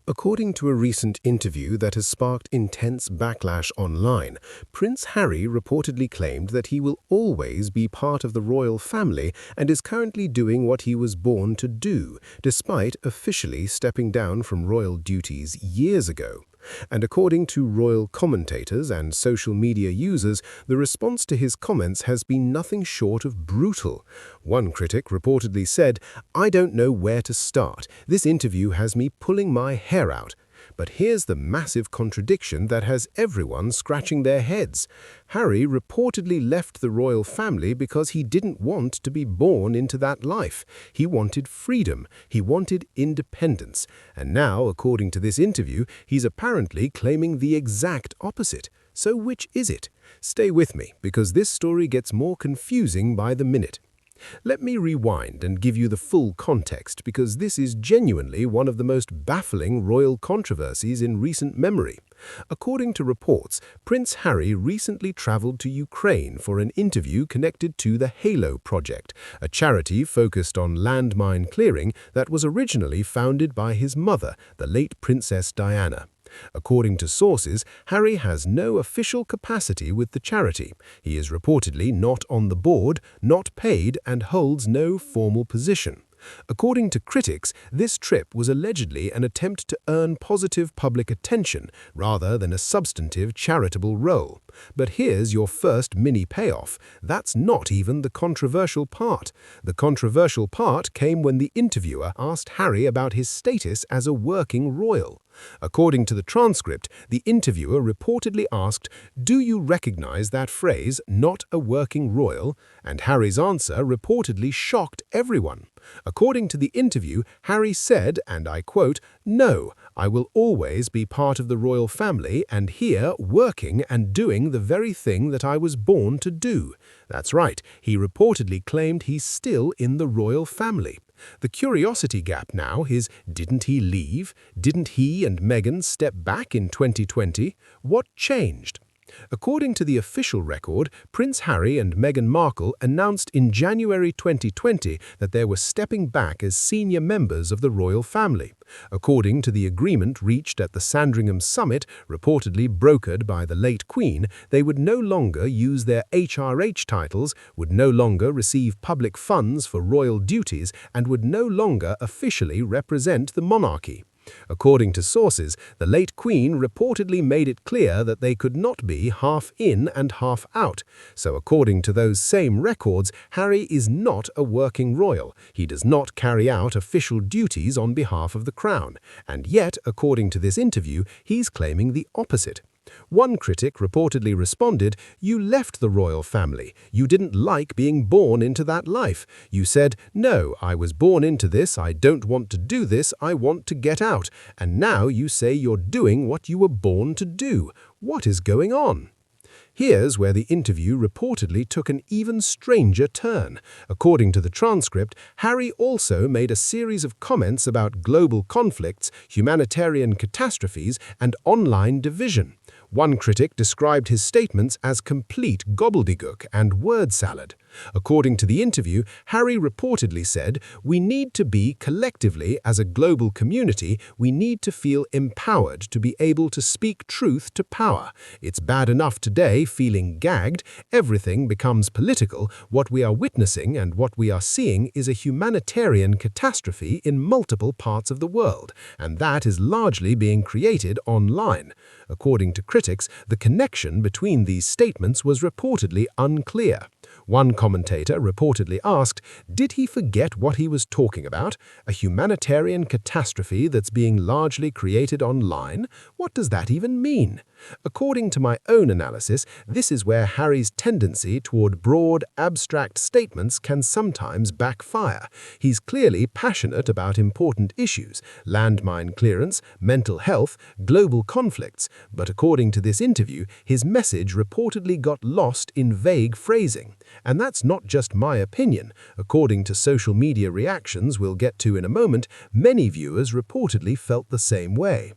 According to a recent interview that has sparked intense backlash online, Prince Harry reportedly claimed that he will always be part of the royal family and is currently doing what he was born to do, despite officially stepping down from royal duties years ago. And according to royal commentators and social media users, the response to his comments has been nothing short of brutal. One critic reportedly said, "I don't know where to start. This interview has me pulling my hair out." But here's the massive contradiction that has everyone scratching their heads. Harry reportedly left the royal family because he didn't want to be born into that life. He wanted freedom. He wanted independence. And now, according to this interview, he's apparently claiming the exact opposite. So which is it? Stay with me, because this story gets more confusing by the minute. Let me rewind and give you the full context, because this is genuinely one of the most baffling royal controversies in recent memory. According to reports, Prince Harry recently traveled to Ukraine for an interview connected to the Halo Project, a charity focused on landmine clearing that was originally founded by his mother, the late Princess Diana. According to sources, Harry has no official capacity with the charity. He is reportedly not on the board, not paid, and holds no formal position. According to critics, this trip was allegedly an attempt to earn positive public attention rather than a substantive charitable role. But here's your first mini payoff. That's not even the controversial part. The controversial part came when the interviewer asked Harry about his status as a working royal. According to the transcript, the interviewer reportedly asked, "Do you recognize that phrase, 'not a working royal'?" And Harry's answer reportedly shocked everyone. According to the interview, Harry said, and I quote, "No, I will always be part of the royal family and here working and doing the very thing that I was born to do." That's right, he reportedly claimed he's still in the royal family. The curiosity gap now is, didn't he leave? Didn't he and Meghan step back in 2020? What changed? According to the official record, Prince Harry and Meghan Markle announced in January 2020 that they were stepping back as senior members of the royal family. According to the agreement reached at the Sandringham summit, reportedly brokered by the late Queen, they would no longer use their HRH titles, would no longer receive public funds for royal duties, and would no longer officially represent the monarchy. According to sources, the late Queen reportedly made it clear that they could not be half in and half out. So according to those same records, Harry is not a working royal. He does not carry out official duties on behalf of the crown. And yet, according to this interview, he's claiming the opposite. One critic reportedly responded, "You left the royal family. You didn't like being born into that life. You said, 'No, I was born into this. I don't want to do this. I want to get out.' And now you say you're doing what you were born to do. What is going on?" Here's where the interview reportedly took an even stranger turn. According to the transcript, Harry also made a series of comments about global conflicts, humanitarian catastrophes, and online division. One critic described his statements as complete gobbledygook and word salad. According to the interview, Harry reportedly said, "We need to be collectively, as a global community, we need to feel empowered to be able to speak truth to power. It's bad enough today feeling gagged. Everything becomes political. What we are witnessing and what we are seeing is a humanitarian catastrophe in multiple parts of the world, and that is largely being created online." According to critics, the connection between these statements was reportedly unclear. One commentator reportedly asked, "Did he forget what he was talking about? A humanitarian catastrophe that's being largely created online? What does that even mean?" According to my own analysis, this is where Harry's tendency toward broad, abstract statements can sometimes backfire. He's clearly passionate about important issues, landmine clearance, mental health, global conflicts, but according to this interview, his message reportedly got lost in vague phrasing. And that's not just my opinion. According to social media reactions we'll get to in a moment, many viewers reportedly felt the same way.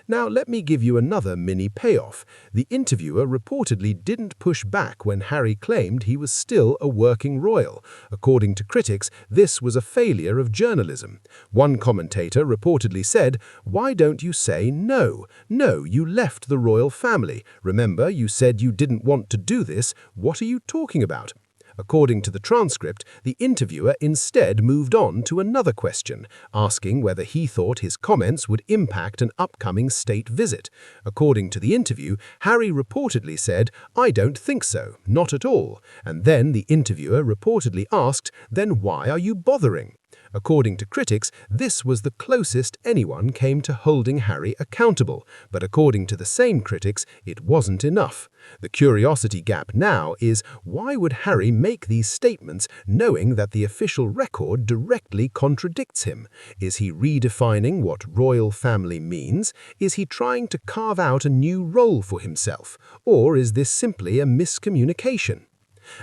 Now, let me give you another mini payoff. The interviewer reportedly didn't push back when Harry claimed he was still a working royal. According to critics, this was a failure of journalism. One commentator reportedly said, "Why don't you say no? No, you left the royal family. Remember, you said you didn't want to do this. What are you talking about?" According to the transcript, the interviewer instead moved on to another question, asking whether he thought his comments would impact an upcoming state visit. According to the interview, Harry reportedly said, "I don't think so, not at all." And then the interviewer reportedly asked, "Then why are you bothering?" According to critics, this was the closest anyone came to holding Harry accountable, but according to the same critics, it wasn't enough. The curiosity gap now is, why would Harry make these statements knowing that the official record directly contradicts him? Is he redefining what royal family means? Is he trying to carve out a new role for himself? Or is this simply a miscommunication?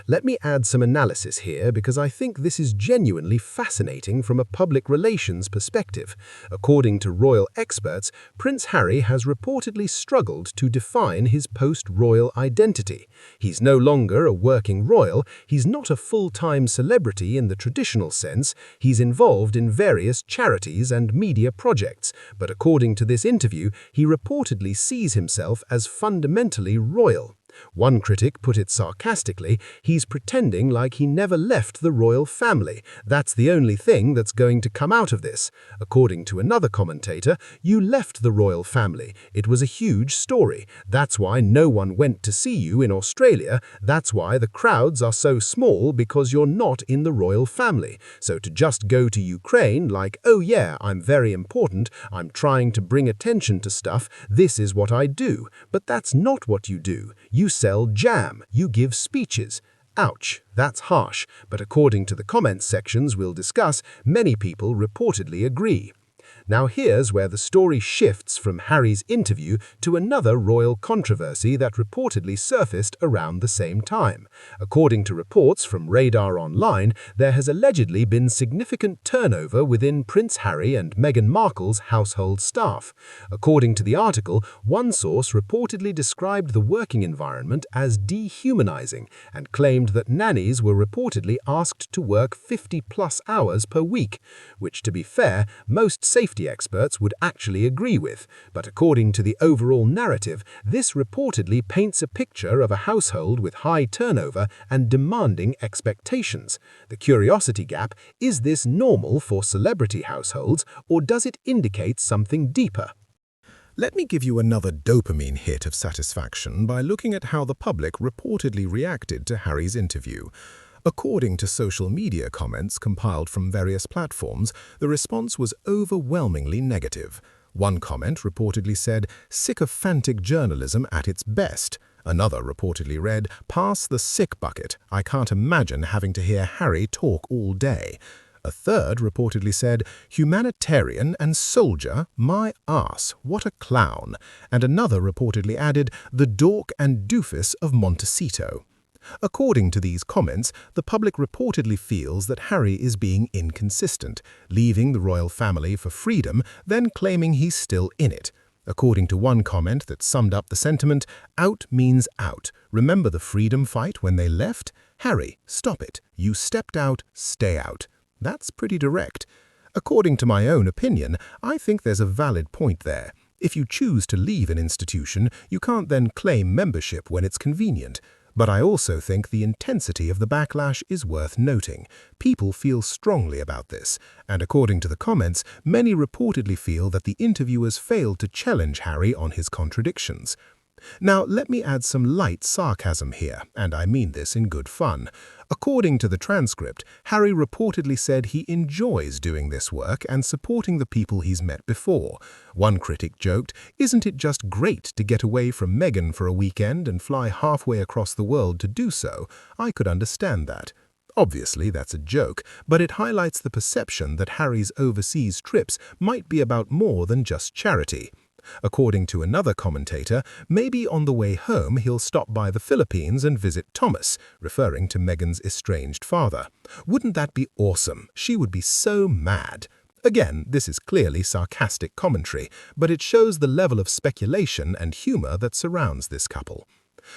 Let me add some analysis here because I think this is genuinely fascinating from a public relations perspective. According to royal experts, Prince Harry has reportedly struggled to define his post-royal identity. He's no longer a working royal, he's not a full-time celebrity in the traditional sense, he's involved in various charities and media projects, but according to this interview, he reportedly sees himself as fundamentally royal. One critic put it sarcastically, "He's pretending like he never left the royal family. That's the only thing that's going to come out of this." According to another commentator, "You left the royal family. It was a huge story. That's why no one went to see you in Australia. That's why the crowds are so small, because you're not in the royal family. So to just go to Ukraine like, oh yeah, I'm very important, I'm trying to bring attention to stuff, this is what I do." But that's not what you do. You sell jam, you give speeches. Ouch, that's harsh, but according to the comments sections we'll discuss, many people reportedly agree. Now here's where the story shifts from Harry's interview to another royal controversy that reportedly surfaced around the same time. According to reports from Radar Online, there has allegedly been significant turnover within Prince Harry and Meghan Markle's household staff. According to the article, one source reportedly described the working environment as dehumanizing and claimed that nannies were reportedly asked to work 50+ hours per week, which, to be fair, most safety experts would actually agree with, but according to the overall narrative, this reportedly paints a picture of a household with high turnover and demanding expectations. The curiosity gap: is this normal for celebrity households, or does it indicate something deeper? Let me give you another dopamine hit of satisfaction by looking at how the public reportedly reacted to Harry's interview. According to social media comments compiled from various platforms, the response was overwhelmingly negative. One comment reportedly said, "Sycophantic journalism at its best." Another reportedly read, "Pass the sick bucket. I can't imagine having to hear Harry talk all day." A third reportedly said, "Humanitarian and soldier, my ass, what a clown." And another reportedly added, "The dork and doofus of Montecito." According to these comments, the public reportedly feels that Harry is being inconsistent, leaving the royal family for freedom, then claiming he's still in it. According to one comment that summed up the sentiment, "Out means out. Remember the freedom fight when they left? Harry, stop it. You stepped out, stay out." That's pretty direct. According to my own opinion, I think there's a valid point there. If you choose to leave an institution, you can't then claim membership when it's convenient. But I also think the intensity of the backlash is worth noting. People feel strongly about this, and according to the comments, many reportedly feel that the interviewers failed to challenge Harry on his contradictions. Now, let me add some light sarcasm here, and I mean this in good fun. According to the transcript, Harry reportedly said he enjoys doing this work and supporting the people he's met before. One critic joked, "Isn't it just great to get away from Meghan for a weekend and fly halfway across the world to do so? I could understand that." Obviously, that's a joke, but it highlights the perception that Harry's overseas trips might be about more than just charity. According to another commentator, maybe on the way home he'll stop by the Philippines and visit Thomas, referring to Meghan's estranged father. Wouldn't that be awesome? She would be so mad. Again, this is clearly sarcastic commentary, but it shows the level of speculation and humor that surrounds this couple.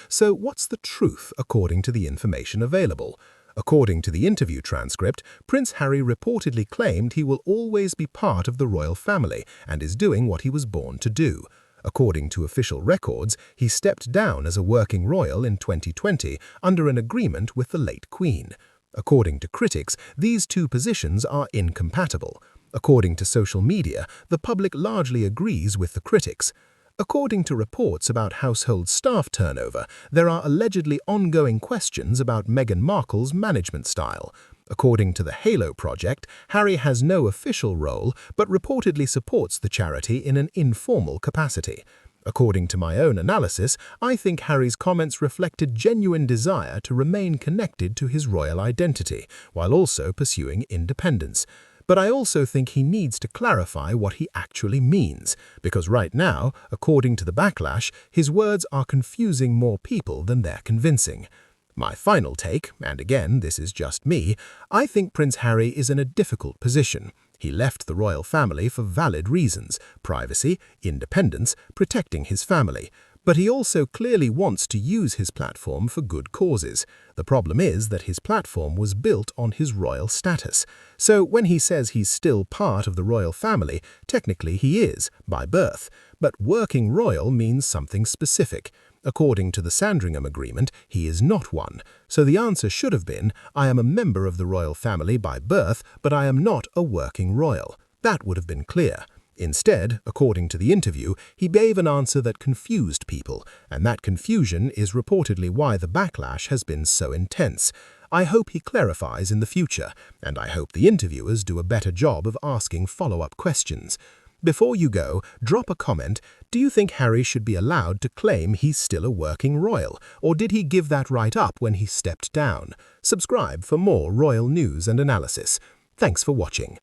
So what's the truth according to the information available? According to the interview transcript, Prince Harry reportedly claimed he will always be part of the royal family and is doing what he was born to do. According to official records, he stepped down as a working royal in 2020 under an agreement with the late Queen. According to critics, these two positions are incompatible. According to social media, the public largely agrees with the critics. According to reports about household staff turnover, there are allegedly ongoing questions about Meghan Markle's management style. According to the Halo Project, Harry has no official role but reportedly supports the charity in an informal capacity. According to my own analysis, I think Harry's comments reflected genuine desire to remain connected to his royal identity, while also pursuing independence. But I also think he needs to clarify what he actually means, because right now, according to the backlash, his words are confusing more people than they're convincing. My final take, and again, this is just me, I think Prince Harry is in a difficult position. He left the royal family for valid reasons: privacy, independence, protecting his family. But he also clearly wants to use his platform for good causes. The problem is that his platform was built on his royal status. So when he says he's still part of the royal family, technically he is, by birth. But working royal means something specific. According to the Sandringham Agreement, he is not one. So the answer should have been, I am a member of the royal family by birth, but I am not a working royal. That would have been clear. Instead, according to the interview, he gave an answer that confused people, and that confusion is reportedly why the backlash has been so intense. I hope he clarifies in the future, and I hope the interviewers do a better job of asking follow-up questions. Before you go, drop a comment. Do you think Harry should be allowed to claim he's still a working royal, or did he give that right up when he stepped down? Subscribe for more royal news and analysis. Thanks for watching.